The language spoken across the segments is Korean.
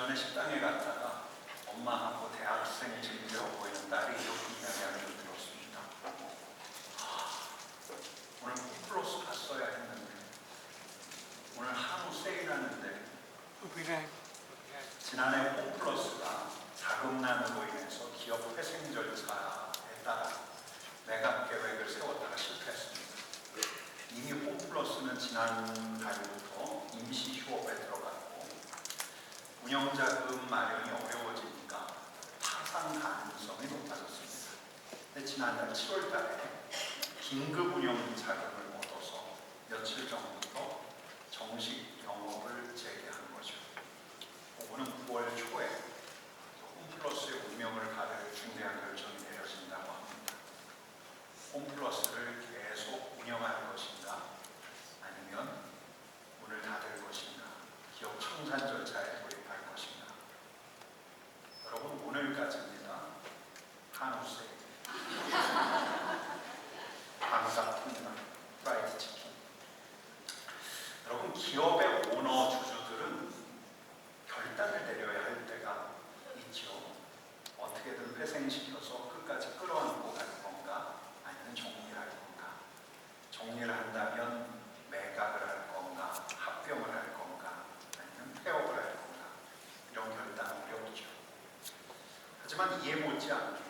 전에 식당에 갔다가 엄마하고 대학생이 즐겨 보이는 딸이 이렇게 이야기하는 걸 들었습니다. 오늘 홈플러스 갔어야 했는데, 오늘 한우 세일하는데, 지난해 홈플러스가 자금난으로 인해서 기업 회생 절차에 따라 매각 계획을 세웠다가 실패했습니다. 이미 홈플러스는 지난달부터 임시 휴업에 들어갔고 운영자금 마련이 어려워지니까 파산 가능성이 높아졌습니다. 근데 지난달 7월 달에 긴급 운영 자금을 얻어서 며칠 전부터 정식 영업을 재개한 거죠. 오는 9월 초에 홈플러스의 운명을 가를 중대한 결정이 내려진다고 합니다. 홈플러스를 계속 운영할 것인가, 아니면 문을 닫을 것인가, 기업 청산 절차에 돌입할 것인가. 여러분, 오늘까지입니다. 한우 세일, 방사통이나 프라이드 치킨. 여러분, 기업의 오너 주주들은 결단을 내려야 할 때가 있죠. 어떻게든 회생시켜서 끝까지 끌어안고 갈 건가, 아니면 정리를 할 건가. 정리를 한다면 매각을 할 건가, 합병을 할 건가, 아니면 폐업을 할 건가. 이런 결단은 어렵죠. 하지만 이해 못지않게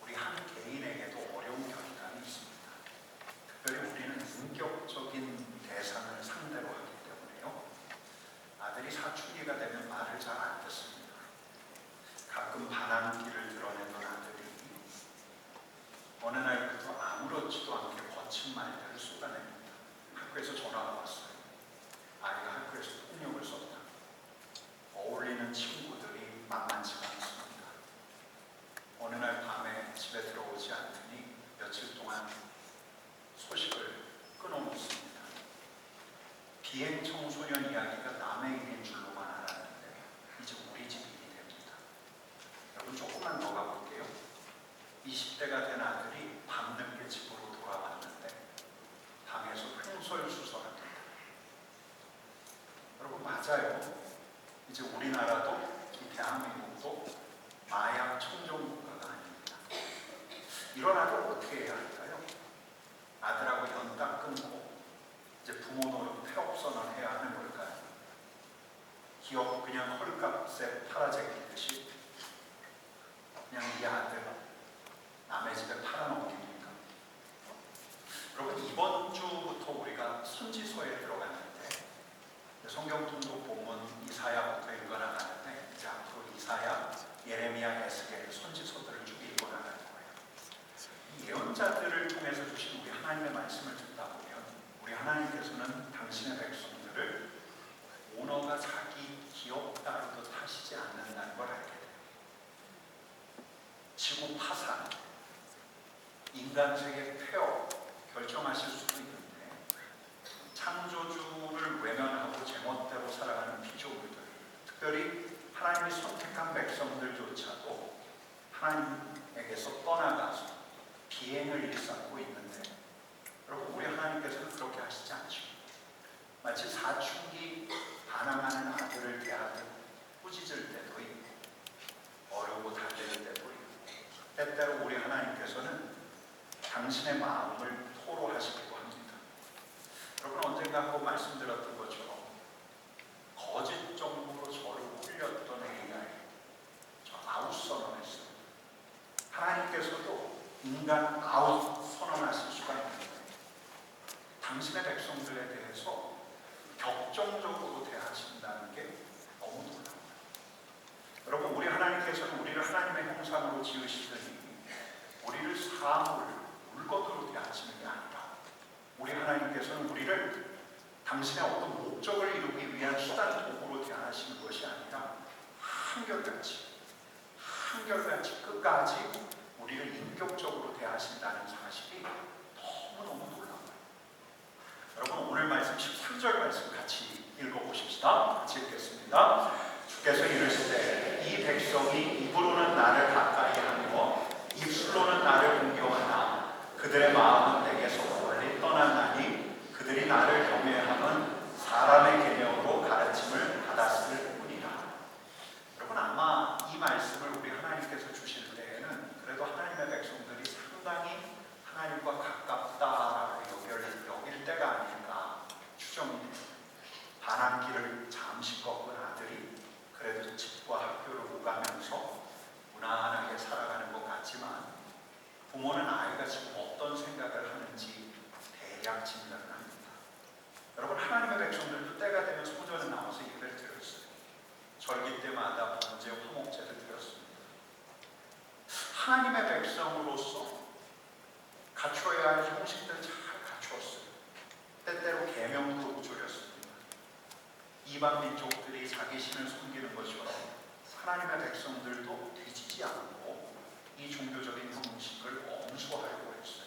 우리 한 개인에게도 어려운 결단이 있습니다. 특별히 우리는 인격적인 대상을 상대로 하기 때문에요. 아들이 사춘기가 되면 말을 잘 안 듣습니다. 가끔 반항기를 드러내던 아들이 어느 날부터 아무렇지도 않게 거친 말들을 쏟아냅니다. 학교에서 전화가 왔어요. 아이가 학교에서 폭력을 썼다. 어울리는 친구들이 만만치가 않습니다. 어느 날 밤에 집에 들어오지 않더니 며칠 동안 소식을 끊어놓습니다. 비행 청소년 이야기가 남의 일인 줄로만 알았는데 이제 우리 집 일이 됩니다. 여러분, 조금만 더 가볼게요. 20대가 된 아들이 밤늦게 집으로 돌아왔는데 방에서 횡설수설합니다. 여러분, 맞아요. 이제 우리나라도 이 대한민국도 마약 청정국가가 아닙니다. 이런 아들 어떻게 해야 할까요? 아들하고 연딱 끊고 이제 부모 노릇 폐업 선언해야 하는 걸까요? 기업 그냥 헐값에 팔아제끼듯이 그냥 이 아들 남의 집에 팔아넘깁니까? 여러분, 이번 주부터 우리가 선지서에 들어갔는데 성경 통독 본문 이사야부터 읽어나가는데 이제 앞으로 이사야, 예레미야, 에스겔 선지서들을 쭉 읽어나갈 거예요. 이 예언자들을 통해서 주신 우리 하나님의 말씀을 듣다 보면 우리 하나님께서는 당신의 백성들을 오너가 자기 기업 따위도 타시지 않는다는 걸 알게 돼요. 지구 파산, 인간 세계 폐업 결정하실 수도 있는데 창조주를 외면하고 제멋대로 살아가는 피조물들, 특별히 하나님이 선택한 백성들조차도 하나님에게서 떠나가서 비행을 일삼고 있는데 여러분, 우리 하나님께서는 그렇게 하시지 않죠. 마치 사춘기 반항하는 아들을 대하듯 꾸짖을 때도 있고 어려고 달랠 때도 있고, 때때로 우리 하나님께서는 당신의 마음을 토로하시기도 합니다. 여러분, 언젠가 한번 말씀드렸던 것처럼 거짓 정보로 저를 홀렸던 AI, 저 아웃 선언했어요. 하나님께서도 인간 아웃 선언하실 수가 있는데 당신의 백성들에 대해서 격정적으로 대하신다는 게 너무 놀라워요. 여러분, 우리 하나님께서는 우리를 하나님의 형상으로 지으시더니 우리를 사물, 물건으로 대하시는 게 아니라 우리 하나님께서는 우리를 당신의 어떤 목적을 이루기 위한 수단 도구로 대하시는 것이 아니라 한결같이 끝까지 우리를 인격적으로 대하신다는 사실이 너무너무 놀라워요. 여러분, 오늘 말씀 13절 말씀 같이 읽어보십시다. 같이 읽겠습니다. 주께서 이르시되 이 백성이 입으로는 나를 가까이 하며 입술로는 나를 공경하나 그들의 마음은 내게서 멀리 떠났나니 그들이 나를 경외함은 사람의 계명으로 가르침을 받았을 뿐이라. 이방 민족들이 자기 신을 섬기는 것처럼 하나님의 백성들도 뒤지지 않고 이 종교적인 형식을 엄수하려고 했어요.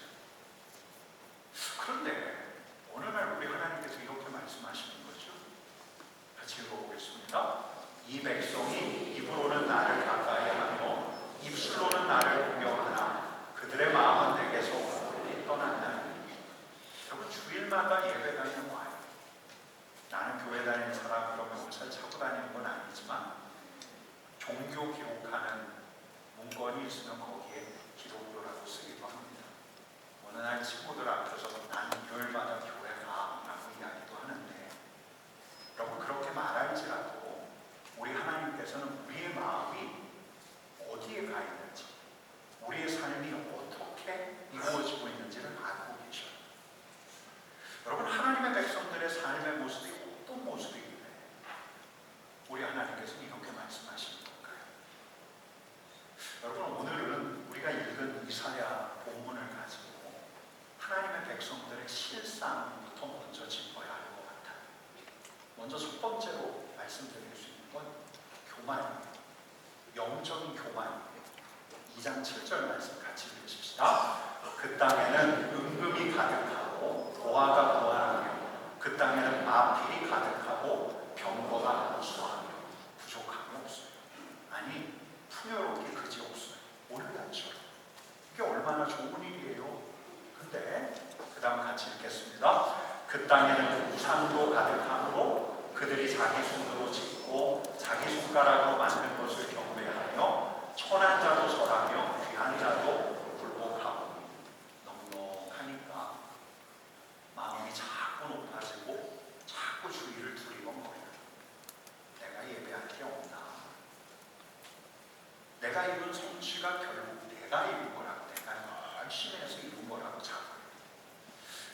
그런데 어느 날 우리 하나님께서 이렇게 말씀하시는 거죠. 같이 읽어보겠습니다. 이 백성이 입으로는 나를 가까이 하며 입술로는 나를 공경하나 그들의 마음은 내게서 멀리 떠난다. 여러분, 주일마다 예배 다니는 거 아니에요. 나는 교회 다니는 사람 그러면 옷을 차고 다니는 건 아니지만 종교 기록하는 문건이 있으면 거기에 기독교라고 쓰기도 합니다. 어느 날 친구들 앞에서 나는 일요일마다 교회 가라고 이야기도 하는데, 여러분, 그렇게 말할지라도 우리 하나님께서는 우리의 마음이 어디에 가 있는지, 우리의 삶이 어떻게 이루어지고 있는지를 알고 계셔요. 여러분, 하나님의 백성들의 삶의 모습이 어떤 모습이길래 우리 하나님께서는 이렇게 말씀하시는 걸까요? 여러분, 오늘은 우리가 읽은 이사야 본문을 가지고 하나님의 백성들의 실상부터 먼저 짚어야 할 것 같아요. 먼저 첫 번째로 말씀드릴 수 있는 건 교만입니다. 영적인 교만입니다. 2장 7절 말씀 같이 읽으십시다. 그 땅에는 은금이 가득하고 보화가 무한하며 그 땅에는 마필이 가득하고 병거가 우수하며 부족함이 없어요. 아니, 풍요롭기 그지없어요. 오늘날처럼. 이게 얼마나 좋은 일이에요. 근데 그 다음 같이 읽겠습니다. 그 땅에는 우상도 가득하므로 그들이 자기 손으로 짓고 자기 손가락으로 만든 것을 경배하며 천한 자도 설하며 귀한 자도 굴복하고. 넉넉하니까 마음이 자꾸 높아지고 자꾸 주위를 두리번거려요. 내가 예배할 게 없나? 내가 이룬 성취가 결국 내가 이룬 거라고, 내가 열심히 해서 이룬 거라고 자꾸.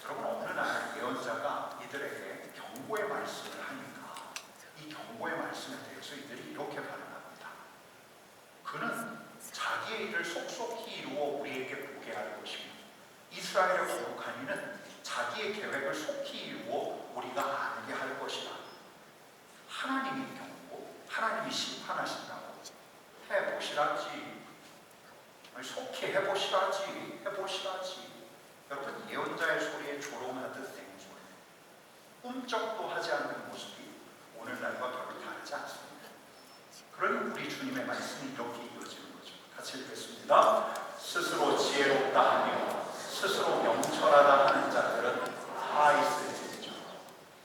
여러분, 어느 날 예언자가 이들에게 경고의 말씀을 하니까 이 경고의 말씀에 대해서 이들이 이렇게 반응합니다. 그는 자기의 일을 속속히 이루어 우리에게 보게 할 것이며 이스라엘의 거룩한 이는 자기의 계획을 속히 이루어 우리가 알게 할 것이다. 하나님이 경고, 하나님이 심판하신다고. 해보시라지. 속히 해보시라지. 여러분, 예언자의 소리에 조롱하듯 생소해. 꿈쩍도 하지 않는 모습이 오늘날과 별로 다르지 않습니다. 그러니 우리 주님의 말씀이 이렇게 이어지는 거죠. 같이 읽겠습니다. 스스로 지혜롭다 하며 스스로 명철하다 하는 자들은 다 있을지니라.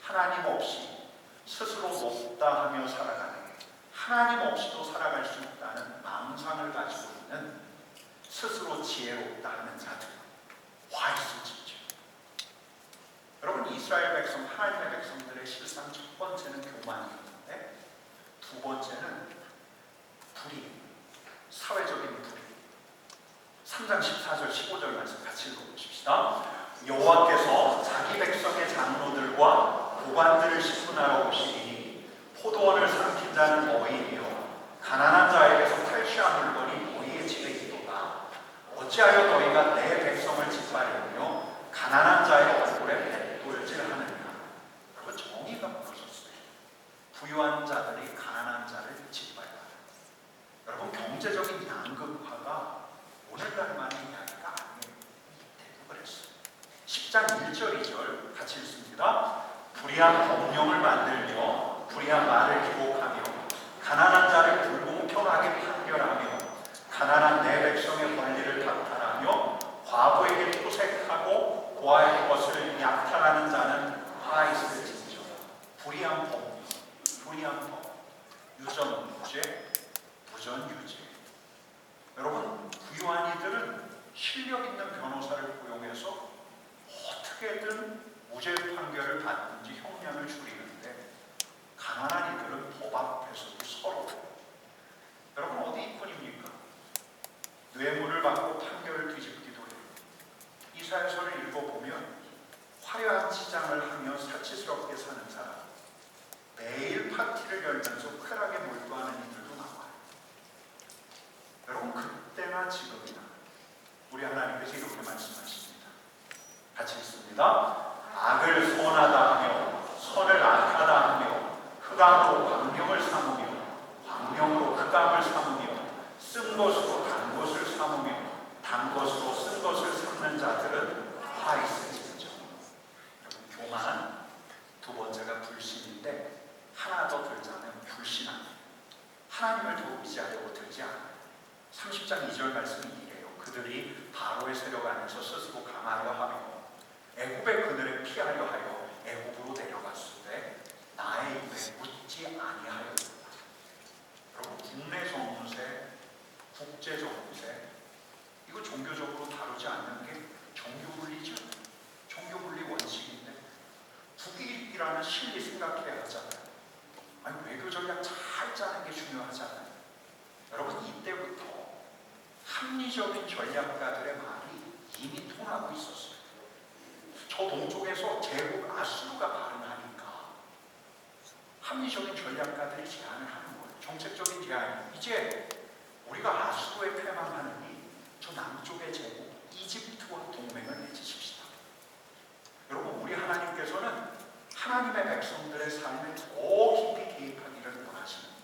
하나님 없이 스스로 높다 하며 살아가는, 하나님 없이도 살아갈 수 있다는 망상을 가지고 있는 스스로 지혜롭다 하는 자들 와 있을지죠. 여러분, 이스라엘 백성, 하나님의 백성들의 실상 첫 번째는 교만이었는데 두 번째는 불의, 사회적인 불의. 3장 14절 15절 말씀 같이 읽어보십시다. 여호와께서 자기 백성의 장로들과 고관들을 시분하러 오시니 포도원을 삼킨 자는 너희이며 가난한 자에게서 탈취한 물건이 너희의 집에 있도다. 어찌하여 너희가 내 백성을 짓밟으며 가난한 자의 얼굴에 뱃돌질하느냐. 여러분, 정의가 무너졌어요. 부유한 자들이 가난한 자를 짓밟아요. 여러분, 경제적인 양극화가 오늘날만의 이야기가 아니에요. 이때도 그랬어요. 10장 1절 2절 같이 읽습니다. 불의한 법령을 만들며 불의한 말을 기록하며 가난한 자를 불공평하게 판결하며 가난한 내 백성의 권리를 박탈하며 과부에게 토색하고 고아의 것을 약탈하는 자는 화 있을지니라. 불의한 법령, 불의한 법, 유전 무죄, 부전 유죄. 여러분, 부유한 이들은 실력 있는 변호사를 고용해서 어떻게든 무죄 판결을 받든지 형량을 줄이는데 가난한 이들은 법 앞에서도 서로. 여러분, 어디 이뿐입니까? 뇌물을 받고 판결을 뒤집기도 해요. 이사야서를 읽어보면 화려한 치장을 하며 사치스럽게 사는 사람, 매일 파티를 열면서 쾌락에 몰두하는 이들도 나와요. 여러분, 그때나 지금이나 우리 하나님께서 이렇게 말씀하십니다. 같이 읽습니다. 악을 선하다 하며 선을 악하다 하며 흑암으로 광명을 삼으며 광명으로 흑암을 삼으며 쓴 것으로 단 것을 삼으며 단 것으로 쓴 것을 삼는 자들은 화 있을지어다. 여러분, 교만은 두 번째가 불신인데 하나 더 들자면 불신합니다. 하나님을 더 의지하려고 들지 않아요. 30장 2절 말씀이 이래요. 그들이 바로의 세력 안에서 스스로 강하려 하며 애굽의 그늘에 피하려 하여 애굽으로 내려갔으되 나의 입에 묻지 아니하였다. 여러분, 국내 정세, 국제 정세, 이거 종교적으로 다루지 않는 게 종교분리죠. 종교분리 원칙인데 국익이라는 실리 생각해야 하잖아요. 아니, 외교 전략 잘 짜는 게 중요하잖아요. 여러분, 이때부터 합리적인 전략가들의 말이 이미 통하고 있었어요. 저 동쪽에서 제국 아수르가 발언하니까 합리적인 전략가들이 제안을 하는 거예요. 정책적인 제안. 이제 우리가 아수르에 패망하느니 저 남쪽의 제국 이집트와 동맹을 맺으십시다. 여러분, 우리 하나님께서는 하나님의 백성들의 삶에 더 깊이 개입하기를 원하십니다.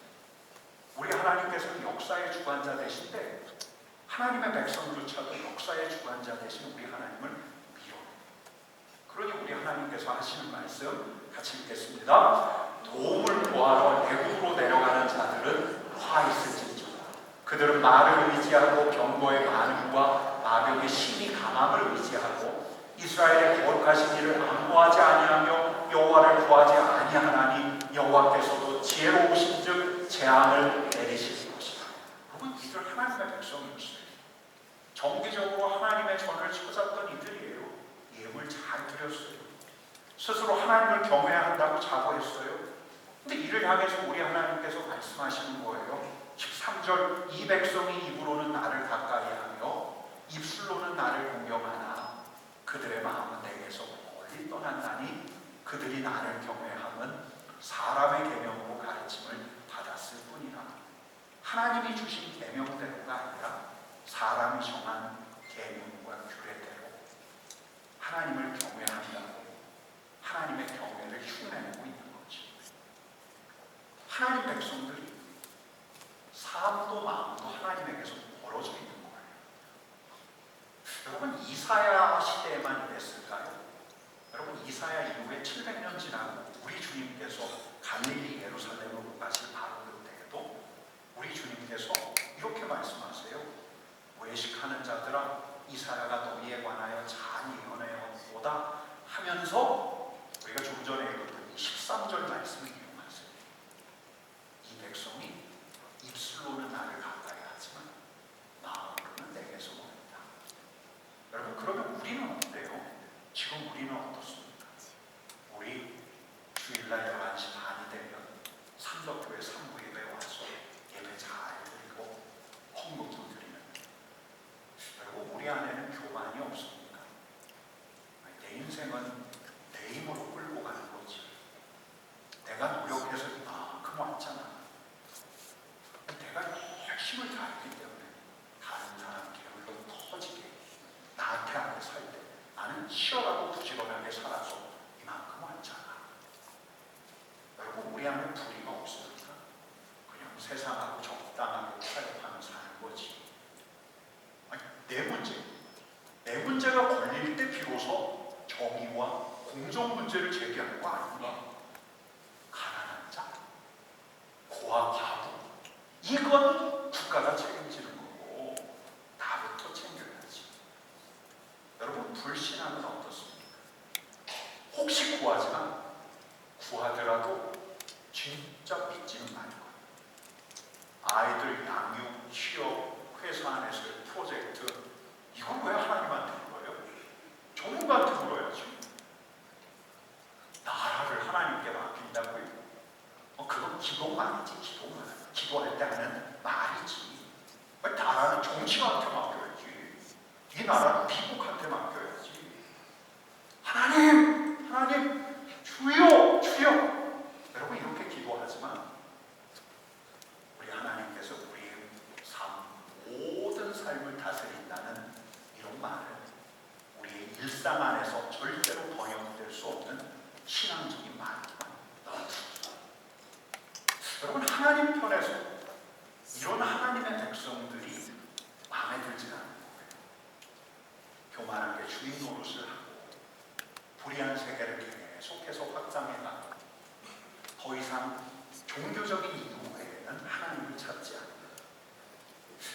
우리 하나님께서는 역사의 주관자 되신데 하나님의 백성조차도 역사의 주관자 되신 우리 하나님을 미워해요. 그러니 우리 하나님께서 하시는 말씀 같이 읽겠습니다. 도움을 구하러 애굽으로 내려가는 자들은 화 있을지어다. 그들은 말을 의지하고 병거의 많음과 마병의 심히 강함을 의지하고 이스라엘의 거룩하신 이를 안보하지 아니하며 여호와를 구하지 아니하나니 여호와께서도 지혜로우신즉 재앙을 내리실 것이다. 여러분, 이들 하나님의 백성이었어요. 정기적으로 하나님의 전을 찾았던 이들이에요. 예물 잘 드렸어요. 스스로 하나님을 경외한다고 자부했어요. 근데 이를 향해서 우리 하나님께서 말씀하시는 거예요. 13절, 이 백성이 입으로는 나를 가까이하며 입술로는 나를 공경하나 그들의 마음은 내게서 멀리 떠난다니 그들이 나를 경외함은 사람의 계명으로 가르침을 받았을 뿐이라. 하나님이 주신 계명대로가 아니라 사람이 정한 계명과 규례대로 하나님을 경외한다고 하나님의 경외를 흉내내고 있는 거지. 하나님 백성들이 삶도 마음도 하나님에게서 멀어져 있는 거예요. 여러분, 이사야 시대에만 이랬을까요? 여러분, 이사야 이후에 700년 지나고 우리 주님께서 갈릴리 예루살렘으로 가실 바로 그때에도 우리 주님께서 이렇게 말씀하세요. 외식하는 자들아, 이사야가 너희에 관하여 잘 예언하여 보다 하면서 우리가 좀 전에 읽었던 13절 말씀을 이용하세요. 이 백성이 입술로는 나를 가까이 하지만 마음으로는 내게서 멀다. 여러분, 그러면 우리는 어때요? 지금 우리는 어떻습니까? 우리 주일날 11시 반이 되면 삼덕교회 3부 예배 와서 예배 잘 드리고 헌금 좀 드리는, 여러분, 우리 안에는 교만이 없습니까? 내 인생은 내 힘으로 끌고 가는 거지. 내가 노력해서 이만큼 왔잖아. 내가 열심을 다했기 때문에 다른 사람 게을러 터지게 나한테 안에 살 때 나는 치열하고 부지런하게 살아서 이만큼 왔잖아. 여러분, 우리 안에 불의가 없습니까? 그냥 세상하고 적당하게 타협하며 사는 거지. 아니, 내 문제가 걸릴 때 비로소 정의와 공정 문제를 제기하는 거 아닌가? 가난한 자, 고아 과부, 이건 국가가 책임지는 거고 나부터 챙겨야지. 여러분, 불신앙은 어떻습니까? 혹시 구하지만 구하더라도 진짜 믿지는 말고 아이들 양육, 취업, 회사 안에서의 프로젝트, 이건 왜 하나님한테 물어요? 전문가한테 물어야지. 나라를 하나님께 맡긴다고요? 그건 기도가 아니지. 기도할 때 하는 말이지. 나라는 정치한테 맡겨야지. 이 나라는 미국한테 맡겨야지. 하나님, 주여. 여러분, 이렇게 기도하지만 우리 하나님께서 우리의 삶, 모든 삶을 다스린다는 이런 말을 우리의 일상 안에서 절대로 번역될 수 없는 신앙적인 말이지만 넣어줍니다. 여러분, 하나님 편에서 이런 하나님의 백성들이 마음에 들지 않는 거예요. 교만하게 주인 노릇을 하고 불의한 세계를 계속해서 확장해가고 더 이상 종교적인 이유 외에는 하나님을 찾지 않는 거예요.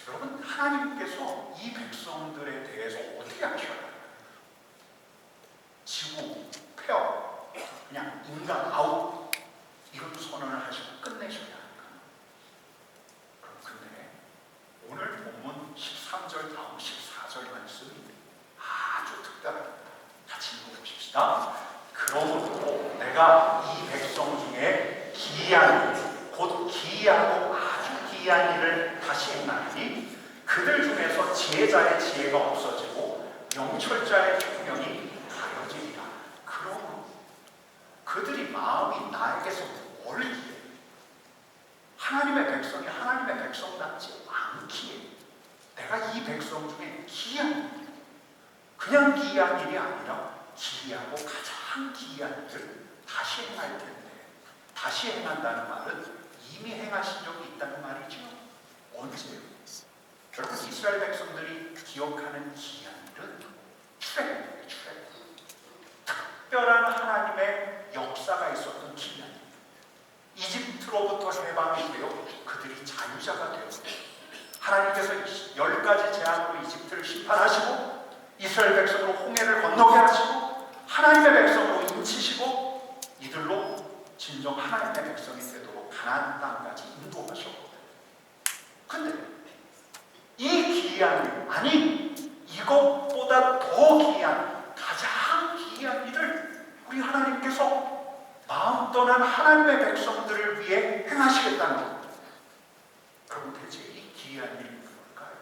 여러분, 하나님께서 이 백성들에 대해서 어떻게 하셔요? 지구, 폐업, 그냥 인간 아웃, 이런 선언을 하시고 끝내셔야 할까요? 그럼 근데 오늘 본문 13절 다음 14절 말씀이 아주 특별합니다. 같이 읽어보십시다. 그러므로 내가 이 백성 중에 기이한 일, 곧 기이하고 아주 기이한 일을 다시 행하니 그들 중에서 지혜자의 지혜가 없어지고 명철자의 총명이 가려지리라. 그러므로 그들이 마음이 나에게서 멀기에, 하나님의 백성이 하나님의 백성답지 않기에 내가 이 백성 중에 기이한 일, 그냥 기이한 일이 아니라 기이하고 가장 기이한 일을 다시 행할 텐데, 다시 행한다는 말은 이미 행하신 적이 있다는 말이죠. 언제요? 여러분, 이스라엘 백성들이 기억하는 기이한 일은 출애굽이에요. 출애굽. 특별한 하나님의 역사가 있었던 기이한 일. 이집트로부터 해방이 되어 그들이 자유자가 되었고, 하나님께서 10가지 재앙으로 이집트를 심판하시고 이스라엘 백성으로 홍해를 건너게 하시고 하나님의 백성으로 인치시고 이들로 진정 하나님의 백성이 되도록 가나안 땅까지 인도하셨거든요. 근데 이 기이한 일, 아니 이것보다 더 기이한, 가장 기이한 일을 우리 하나님께서 마음 떠난 하나님의 백성들을 위해 행하시겠다는 겁니다. 여러분, 대체 이 기이한 일이 뭘까요?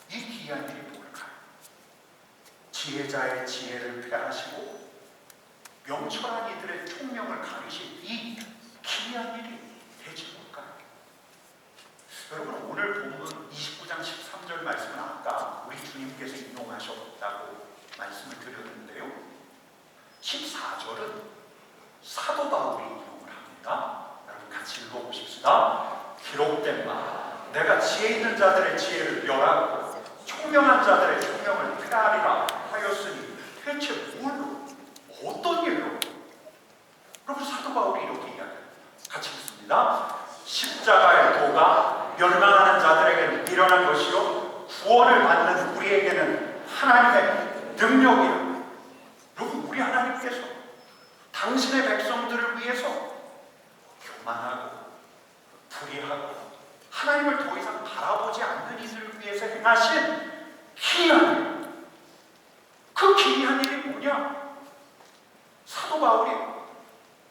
이 기이한 일이 뭘까요? 지혜자의 지혜를 폐하시고 명철한 이들의 총명을 가리신 이 기이한 일이 대체 뭘까요? 여러분, 오늘 본문 29장 13절 말씀은 아까 우리 주님께서 인용하셨다고 말씀을 드렸는데요, 14절은 사도 바울이 인용을 합니다. 여러분, 같이 읽어보십시다. 기록된 바 내가 지혜 있는 자들의 지혜를 멸하고 총명한 자들의 총명을 폐하리라 하였으니 대체 뭘로, 어떤 일로? 여러분, 사도 바울이 이렇게 이야기합니다. 같이 읽습니다. 십자가의 도가 멸망하는 자들에게는 미련한 것이요 구원을 받는 우리에게는 하나님의 능력이라. 여러분, 우리 하나님께서 당신의 백성들을 위해서 교만하고 불의하고 하나님을 더 이상 바라보지 않는 이들을 위해서 행하신 기이한 일, 그 기이한 일이 뭐냐? 사도 바울이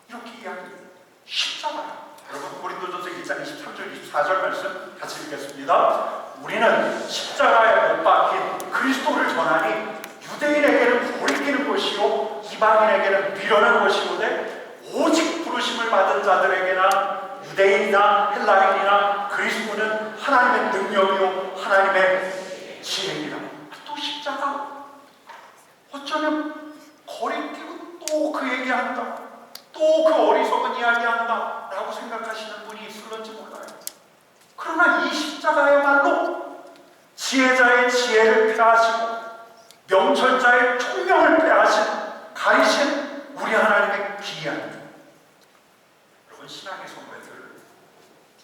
이렇게 이야기해요. 십자가야. 여러분, 고린도전서 1장 23절 24절 말씀 같이 읽겠습니다. 우리는 십자가에 못 박힌 그리스도를 전하니 유대인에게는 고리끼는 것이요 이방인에게는 미련한 것이오되 오직 부르심을 받은 자들에게나 유대인이나 헬라인이나 그리스도는 하나님의 능력이요 하나님의 지혜이라. 또 십자가, 어쩌면 거리끼고 또 그 얘기한다, 또 그 어리석은 이야기한다 라고 생각하시는 분이 있을런지 몰라요. 그러나 이 십자가야말로 지혜자의 지혜를 폐하시고 명철자의 총명을 폐하신, 가리신 우리 하나님의 기이한 일. 여러분, 신앙의 선배들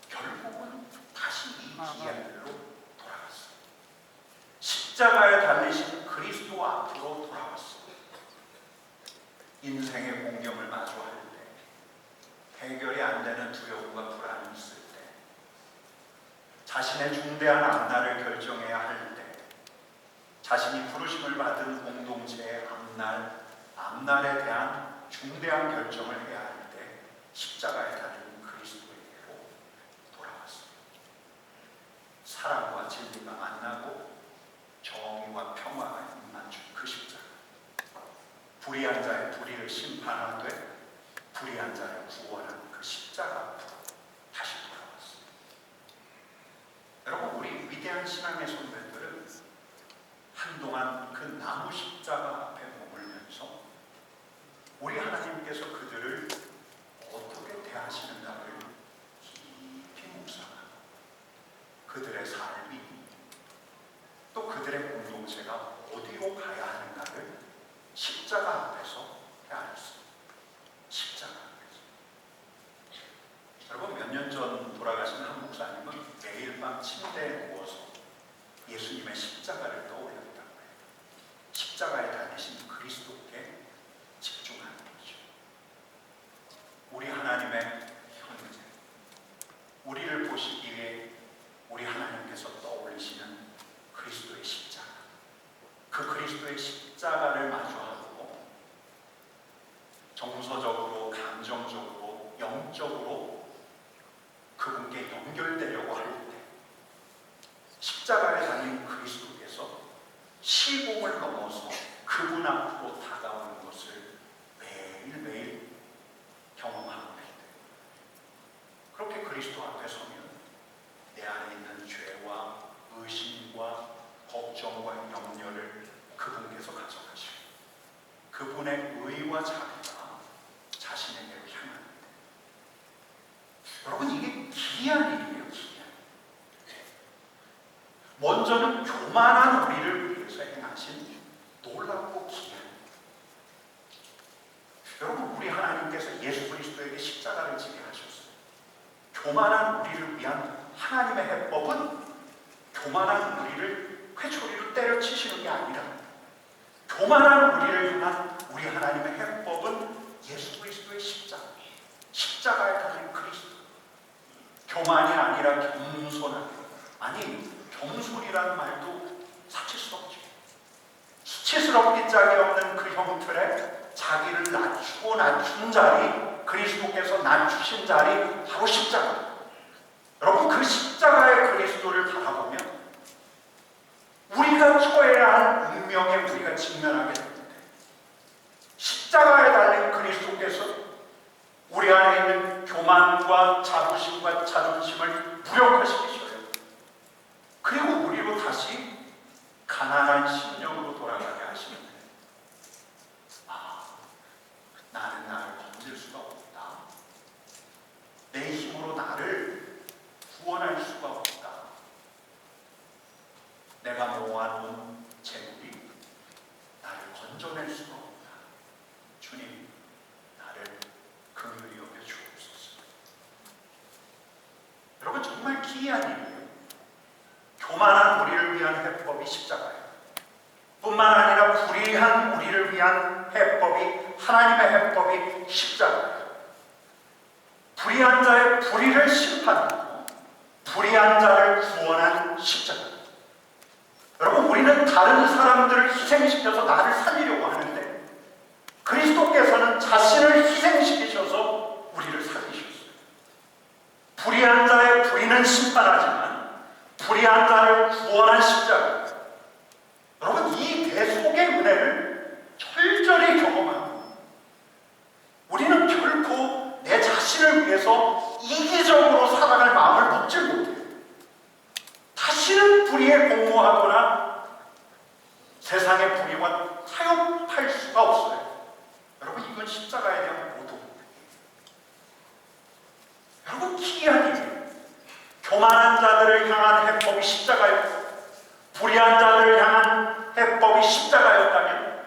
결국은 다시 이 기이한 일로 돌아갔어요. 십자가에 달리신 그리스도 앞으로 돌아왔어요. 인생의 공경을 마주할 때, 해결이 안 되는 두려움과 불안이 있을 때, 자신의 중대한 앞날을 결정해야 할 때, 자신이 부르심을 받은 공동체의 앞날에 대한 중대한 결정을 해야 할 때 십자가에 달린 그리스도에게로 돌아왔습니다. 사랑과 진리가 만나고 정의와 평화가 임맞춘 그 십자가, 불의한 자의 불의를 심판하되 불의한 자를 구원하는 그 십자가 앞으로 다시 돌아왔습니다. 여러분, 우리 위대한 신앙의 선배들은 한동안 그 나무 십자가 앞에 머물면서 우리 하나님께서 그들을 어떻게 대하시는가를 그들의 삶이 또 그들의 공동체가 어디로 가야 하는가를 십자가 앞에서 알았습니다. 십자가 앞에서. 여러분, 몇 년 전 돌아가신 한 목사님은 매일 밤 침대에 누워서 예수님의 십자가를 떠올렸다고 해요. 십자가에 달리신 그리스도께 집중하는 거죠. 우리 하나님의 형제, 우리를 보시기에 우리 하나님께서 떠올리시는 그리스도의 십자가, 그 그리스도의 십자가를 마주하고 정서적으로, 감정적으로, 영적으로 그분께 연결되려고 할 때 십자가에 달린 그리스도께서 시공을 넘어서 그분 앞으로 다가오는 것을 매일매일 경험하고 있을 때, 그렇게 그리스도 앞에 서면 내 안에 있는 죄와 의심과 걱정과 염려를 그분께서 가져가시고 그분의 의와 자비가 자신에게로 향합니다. 여러분, 이게 기이한 일이에요. 기이한. 먼저는 교만한 우리를 위해서 행하신 놀랍고 기이한. 여러분, 우리 하나님께서 예수 그리스도에게 십자가를 지게 하셨어요. 교만한 우리를 위한 하나님의 해법은 교만한 우리를 회초리로 때려치시는 게 아니라, 교만한 우리를 향한 우리 하나님의 해법은 예수 그리스도의 십자가, 십자가에 달린 그리스도. 교만이 아니라 겸손하게. 아니, 겸손이라는 말도 사치스럽죠. 수치스럽기 짝이 없는 그 형틀에 자기를 낮춘 자리, 그리스도께서 낮추신 자리, 바로 십자가. 여러분, 그 십자가의 그리스도를 바라보면 우리가 처해야 할 운명에 우리가 직면하게 됩니다. 십자가에 달린 그리스도께서 우리 안에 있는 교만과 자부심과 자존심을 무력화시키셔요. 그리고 우리로 다시 가난한 심령으로 돌아가게 하시는데, 나는 나를 건질 수가 없다. 내 힘으로 나를 구원할 수가 없다. 내가 모아놓은 재물이 나를 건져낼 수가 없다. 주님, 나를 긍휼히 여겨 주옵소서. 여러분, 정말 기이한 일이에요. 교만한 우리를 위한 해법이 십자가예요. 뿐만 아니라 불의한 우리를 위한 해법이, 하나님의 해법이 십자가예요. 불의한 자의 불의를 심판하고 불의한 자를 구원한 십자가. 여러분, 우리는 다른 사람들을 희생시켜서 나를 살리려고 하는데 그리스도께서는 자신을 희생시키셔서 우리를 살리셨어요. 불의한 자의 불의는 심판하지만 불의한 자를 구원한 십자가. 여러분, 이 대속의 은혜를 철저히 경험합니다. 우리는 결코 내 자신을 위해서 이기적으로 살아갈 마음을 먹지 못해요. 다시는 불의에 공모하거나 세상의 불의와 타협할 수가 없어요. 여러분, 이건 십자가에 대한 모독입니다. 여러분, 기이한 일이에요. 교만한 자들을 향한 해법이 십자가였고 불의한 자들을 향한 해법이 십자가였다면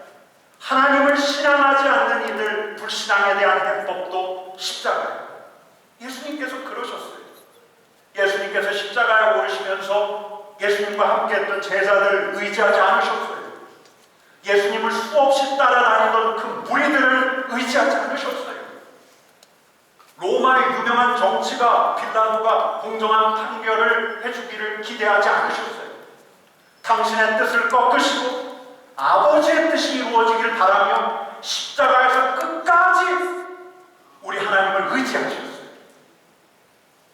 하나님을 신앙하지 않는 이들 불신앙에 대한 해법도 십자가예요. 예수님께서 그러셨어요. 예수님께서 십자가에 오르시면서 예수님과 함께했던 제자들 의지하지 않으셨어요. 예수님을 수없이 따라다니던 그 무리들을 의지하지 않으셨어요. 로마의 유명한 정치가 빌라도가 공정한 판결을 해주기를 기대하지 않으셨어요. 당신의 뜻을 꺾으시고 아버지의 뜻이 이루어지길 바라며 십자가에서 끝까지 우리 하나님을 의지하셨어요.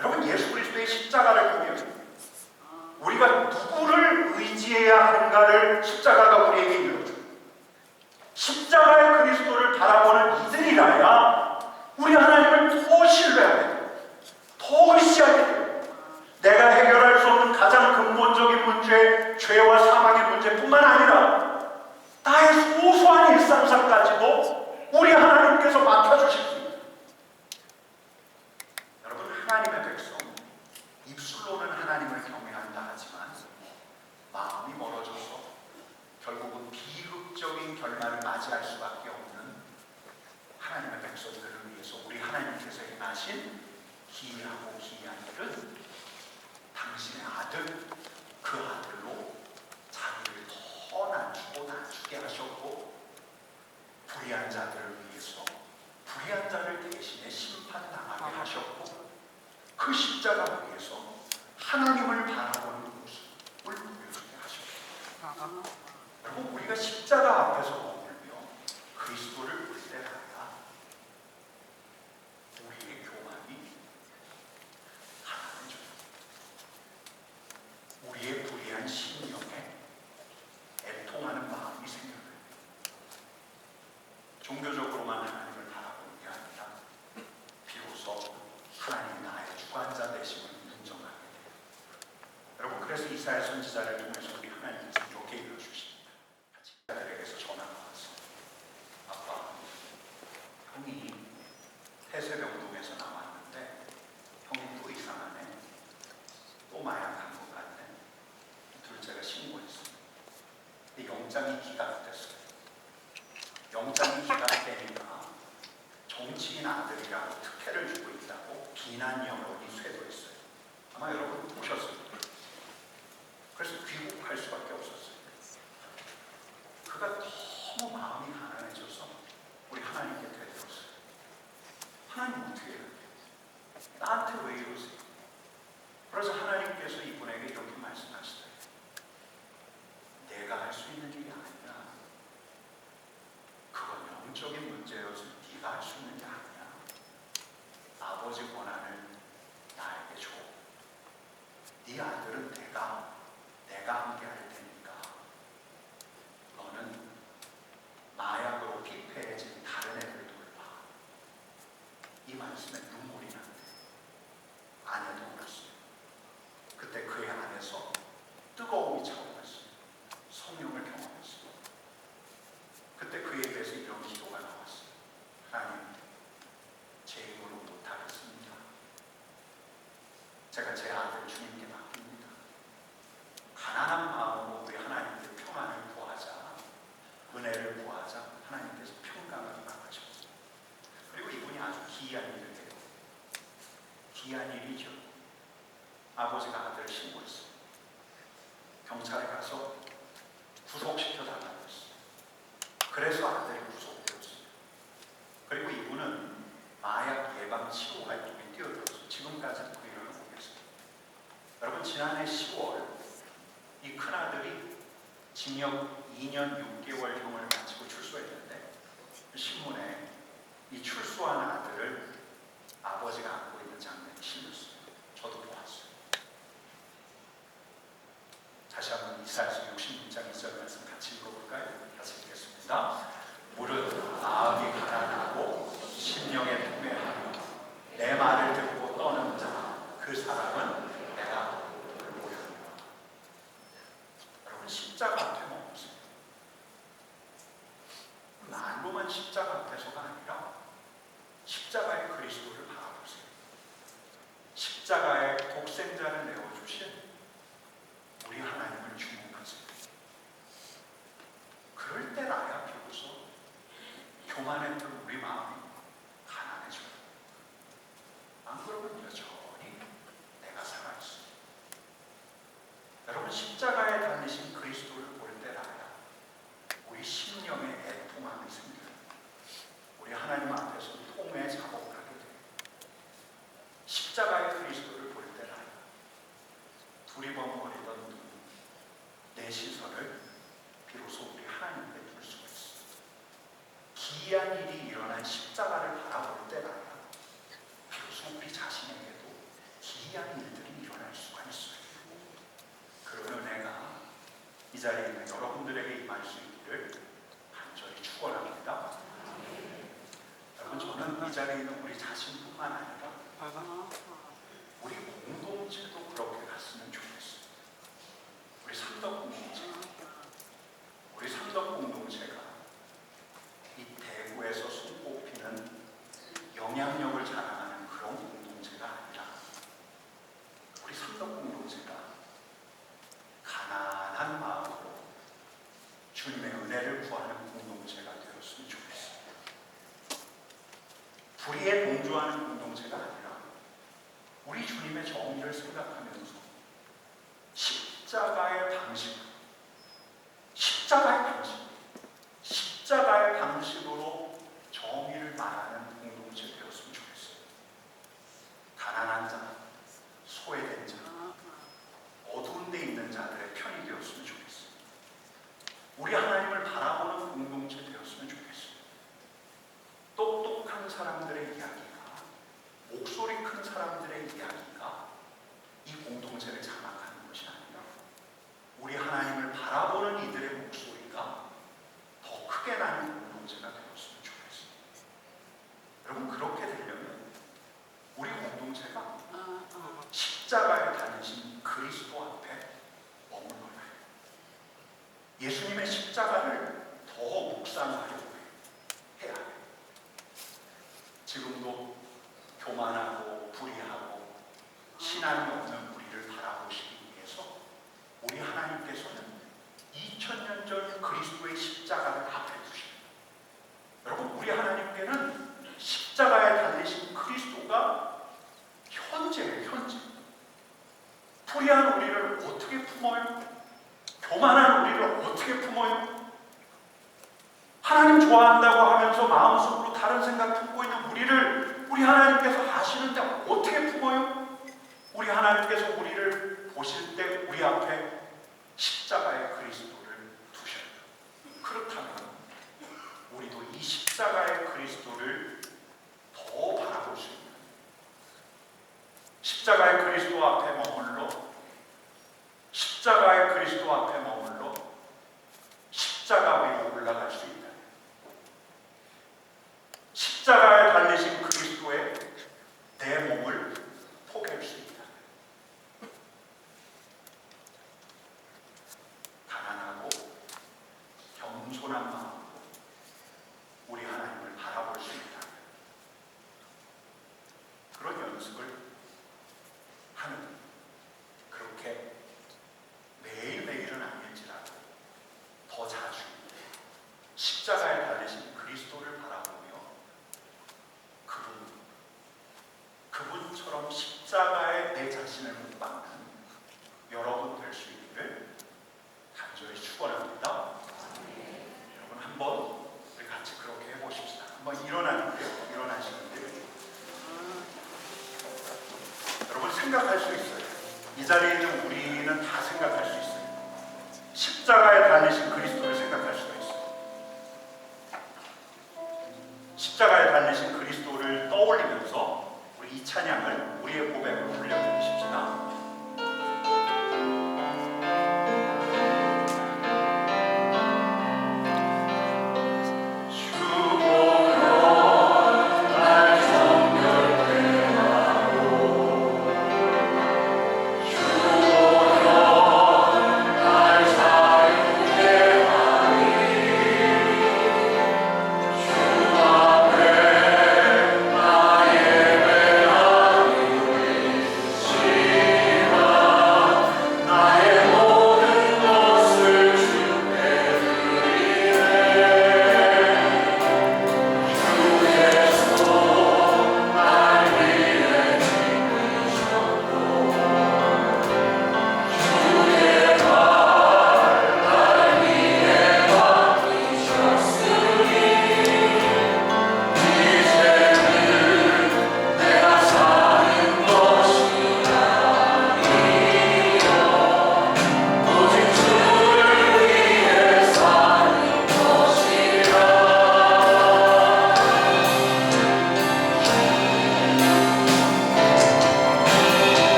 여러분, 예수 그리스도의 십자가를 보면 우리가 누구를 의지해야 하는가를 십자가가 우리에게 이루어줘요. 십자가의 그리스도를 바라보는 이들이라야 우리 하나님을 더 신뢰하게 돼요. 더 의지하게 돼요. 내가 해결할 수 없는 가장 근본적인 문제, 죄와 사망의 문제뿐만 아니라 나의 소소한 일상사까지도 우리 하나님께서 맡아주십니다. 여러분, 하나님의 백성, 입술로는 하나님을 경외하는 당신의 아들, 그 아들로 자기를 더 낮추게 하셨고, 불의한 자들을 위해서 불의한 자를 대신에 심판당하게 하셨고, 그 십자가 위에서 하나님을 바라보는 모습을 보여주게 하셨고, 그리고 우리가 십자가 앞에서 머물며 그리스도를 볼 때마다 우리의 교만이 가난해져요. 우리의 불의한 심령에 애통하는 마음이 생겨요. 종교적으로만 하나님을 바라보는 게 아니라 비로소 하나님 나의 주관자 되심을 인정하게 돼요. 여러분, 그래서 이사야 선지자를 통해서 우리 하나님께서 이렇게 이루어주십니다. 자들에게서 전화가 왔어. 아빠, 형이 폐쇄병동에서 나왔는데 형이 또 이상하네. 또 마약한 것 같네. 둘째가 신고했어. 근데 영장이 기각됐어요. 영장이 기각되니까 정치인 아들이라고 특혜를 주고 있다고 비난 여론이 쇄도했어요. 아마 여러분 보셨을 거예요. 그래서 귀국할 수밖에 없었어요. 그가 너무 마음이 가난해져서 우리 하나님께 되들었어요. 하나님 어떻게 해요? 나한테 왜 이러세요? 그래서 하나님께서 이분에게 이렇게 말씀하시더래요. 내가 할 수 있는 일이 아니라, 그건 영적인 문제여서 네가 할 수 있는 게 아니야. 아버지 권한을 나에게 줘. 네 아들은 내가 함께 할 테니까 너는 마약으로 피폐해진 다른 애들 돌봐. 이 말씀에 눈물이 났대. 아내도 울었어요. 그때 그의 안에서 뜨거움이 차오르었어요. 성령을 경험했어요. 그때 그에 대해서 이런 기도가 나왔어요. 하나님, 제 힘으로 못하겠습니다. 제가 제 아들 주님께 맡깁니다. 가난한 마음으로 우리 하나님께 평안을 구하자, 은혜를 구하자. 하나님께서 평강을 임하셨어요. 그리고 이분이 아주 기이한 일을 해요. 기이한 일이죠. 아버지가 아들을 신고했어요. 경찰에 가서 구속시켜 달라고 했어요. 그래서 아들이 구속되었어요. 그리고 이분은 마약 예방 치료 활동에 뛰어들어서 지금까지도 그 일을 하고 계세요. 여러분, 지난해 10월 이 큰아들이 징역 2년 6개월형을 마치고 출소했는데, 신문에 이 출소한 아들을 아버지가 안고 있는 장면이 실렸어요. 저도 보았어요. 다시 한번 이사야서 66장 2절 말씀 같이 읽어볼까요? 같이 읽겠습니다. 무릇 마음이 가난하고 심령에 통회하며 내 말을 듣고 떠는 자, 그 사람은 내가 그를 모르리라. 여러분, 십자가 앞에 멈으세요. 말로만 십자가 앞에서가 아니라 십자가의 그리스도를 바라보세요. 십자가의 독생자를 내어주신 우리 하나님을 주목하세요. 그럴 때 나야 비로소 교만했던 우리 마음이 가난해져요. 안 그러면 여전히 내가 살아있어요. 여러분, 십자가에 달리신 그리스도를 볼 때 나야 우리 심령에 애통함이 생겨요. 우리 하나님 앞에서 통회 작업을 하게 돼요. 십자가의 그리스도를 볼 때 나야 두리번거리던 눈, 내 시선을 비로소 우리 하나님께 둘 수가 있어요. 기이한 일이 일어난 십자가를 바라볼 때 나야 비로소 우리 자신에게도 기이한 일들이 일어날 수가 있어요. 그런 은혜가 이 자리에 있는 여러분들에게 임할 수 있기를 간절히 축원합니다. 여러분, 저는 이 자리에 있는 우리 자신뿐만 아니라 우리 공동체도 그렇게 갔으면 좋겠어요. 우리 삼덕 공동체, 우리 삼덕 공동체가 이 대구에서 손꼽히는 영향력을 자랑하는 그런 공동체가 아니라 우리 삼덕 공동체가 가난한 마음으로 주님의 은혜를 구하는 공동체가 되었으면 좋겠습니다. 불의에 동조하는 공동체가 아니라 우리 주님의 정의를 생각하면서 십자가의 방식으로 정의를 말하는 공동체 되었으면 좋겠어요. 가난한 자, 소외된 자, 어두운 데 있는 자들의 편이 되었으면 좋겠어요. 우리 하나님을 바라보는 공동체 되었으면 좋겠어요. 똑똑한 사람들의 이야기가, 목소리 큰 사람들의 이야기가 이 공동체를 장악하는 것이 아니라 우리 하나님을 바라보는 이들의 목소리가 더 크게 나는 공동체가 되었으면 좋겠어요. 여러분, 그렇게 되려면 우리 공동체가 십자가에 달리신 그리스도 앞에 머물러야 해요. 예수님의 십자가를 더 묵상하려고 해야 해요. 지금도 교만하고 불의하고 신앙이 없는 우리를 바라보시기 위해서 우리 하나님께서는 2000년 전 그리스도의 십자가를 앞에 두십니다. 여러분, 우리 하나님께는 십자가에 달리신 그리스도가 현재예요. 현재. 불의한 우리를 어떻게 품어요? 교만한 우리를 어떻게 품어요? 하나님 좋아한다고 하면서 마음속으로 다른 생각 품고 있는 우리를 우리 하나님께서 아시는데 어떻게 품어요? 우리 하나님께서 우리를 보실 때 우리 앞에 십자가의 그리스도를 두셔요. 그렇다면 우리도 이 십자가의 그리스도를 더 바라볼 수 있는, 십자가의 그리스도 앞에 머물러, 십자가의 그리스도 앞에 머물러 십자가 위로 올라갈 수 있다. 십자가에 달리신 그리스도에 내 몸을 포기할 수 있다. 가난하고 겸손한 마음으로 우리 하나님을 바라볼 수 있다. 그런 연습을 하는, 그렇게 매일매일은 아닐지라도 더 자주 십자가에 달리신 그리스도를 바라보며 그분처럼 십자가에 내 자신을 못 박는 여러분 될 수 있기를 간절히 축원합니다. 여러분, 한번 우리 같이 그렇게 해보십시다. 한번 일어나는데요. 일어나시는데요. 여러분, 생각할 수 있어요. 이 자리에 있는 우리는 다 생각할 수 있어요. 십자가에 달리신 그리스도를 생각할 수가 있어요. 십자가에 달리신 그리스도를 떠올리면서 우리 이 찬양을 우리의 고백으로 불려드리십시다. 주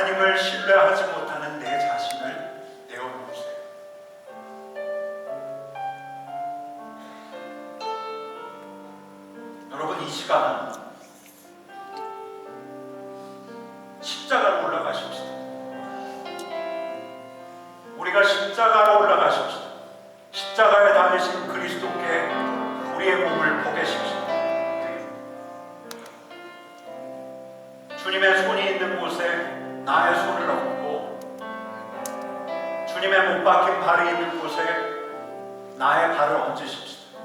하나님을 신뢰하지 못하는 내 자신을 내어놓으세요. 여러분, 이 시간은 십자가로 올라가십시다. 우리가 십자가로 올라가십시다. 십자가에 달리신 그리스도께 우리의 몸을 포개십시다. 주님의 손이 있는 곳에 나의 손을 얹고, 주님의 못 박힌 발이 있는 곳에 나의 발을 얹으십시다.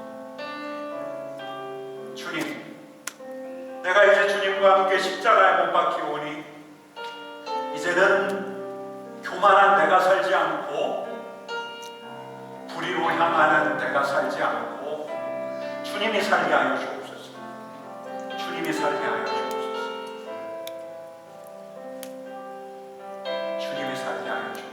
주님, 내가 이제 주님과 함께 십자가에 못 박히오니 이제는 교만한 내가 살지 않고 불의로 향하는 내가 살지 않고 주님이 살게 하여 주옵소서. 주님이 살게 하여 주옵소서. 주님이 살게 하여 주옵소서.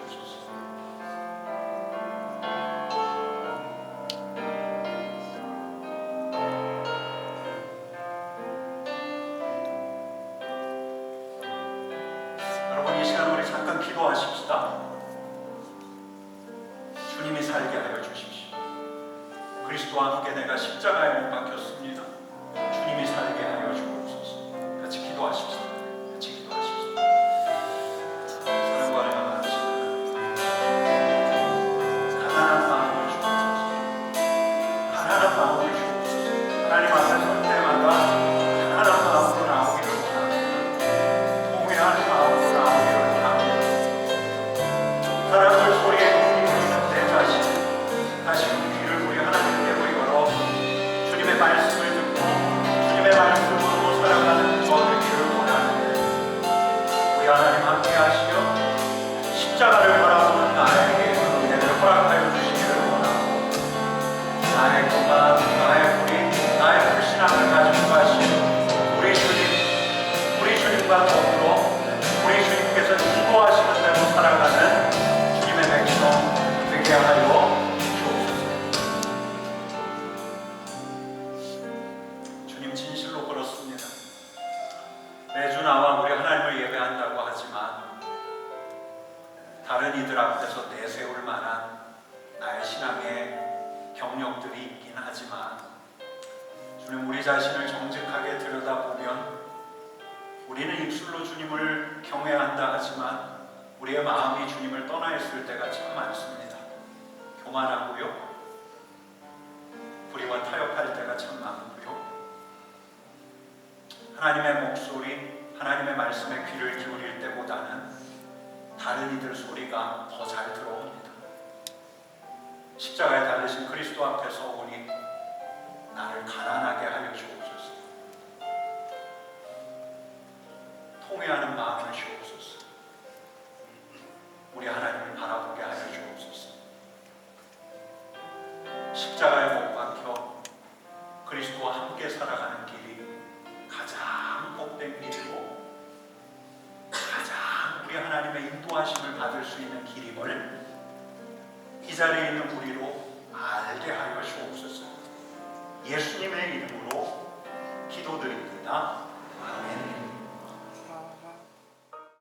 여러분, 이 시간 우리 잠깐 기도하십시다. 주님이 살게 하여 주십시오. 그리스도와 함께 내가 십자가에 못 박혔습니다. 주님이 살게 하여 주옵소서. 같이 기도하십시오. 같이 기도하십시오. 사랑과 은혜가 많으신 가난한 마음을 주옵소서. 가난한 마음을 주옵소서. 하나님 앞에 설 때마다 가난한 마음으로 나오기를 원합니다. 통회하는 마음으로 나오기를 원합니다. 사람들 소리에 다시 귀를 우리 하나님께 열어 주님의 말씀을 듣고 주님의 말씀으로 살아가는 저를 기를 원하는데, 우리 하나님 함께 하시어 십자가를 바라보는 나에게 은혜를 허락하여 주시기를 원하고, 나의 교만, 나의 불의, 나의 불신앙을 가지고 가시는 우리 주님과 더불어 우리 주님께서 인도하시는 대로 살아가는 주님의 백성 되게 하여 매주 나와 우리 하나님을 예배한다고 하지만 다른 이들 앞에서 내세울 만한 나의 신앙의 경력들이 있긴 하지만, 주님, 우리 자신을 정직하게 들여다보면 우리는 입술로 주님을 경외한다 하지만 우리의 마음이 주님을 떠나 있을 때가 참 많습니다. 교만하고요, 불의와 타협할 때가 참 많고요, 하나님의 목소리, 하나님의 말씀에 귀를 기울일 때보다는 다른 이들 소리가 더 잘 들어옵니다. 십자가에 달리신 그리스도 앞에 서오니 나를 가난하게 하여 주옵소서. 통회하는 마음을 주옵소서. 우리 하나님을 바라보게 하여 주옵소서. 십자가에 못 박혀 그리스도와 함께 살아가는 길이 가장 복된 길이고 가장 우리 하나님의 인도하심을 받을 수 있는 길임을 이 자리에 있는 우리로 알게 하여 주옵소서. 예수님의 이름으로 기도드립니다.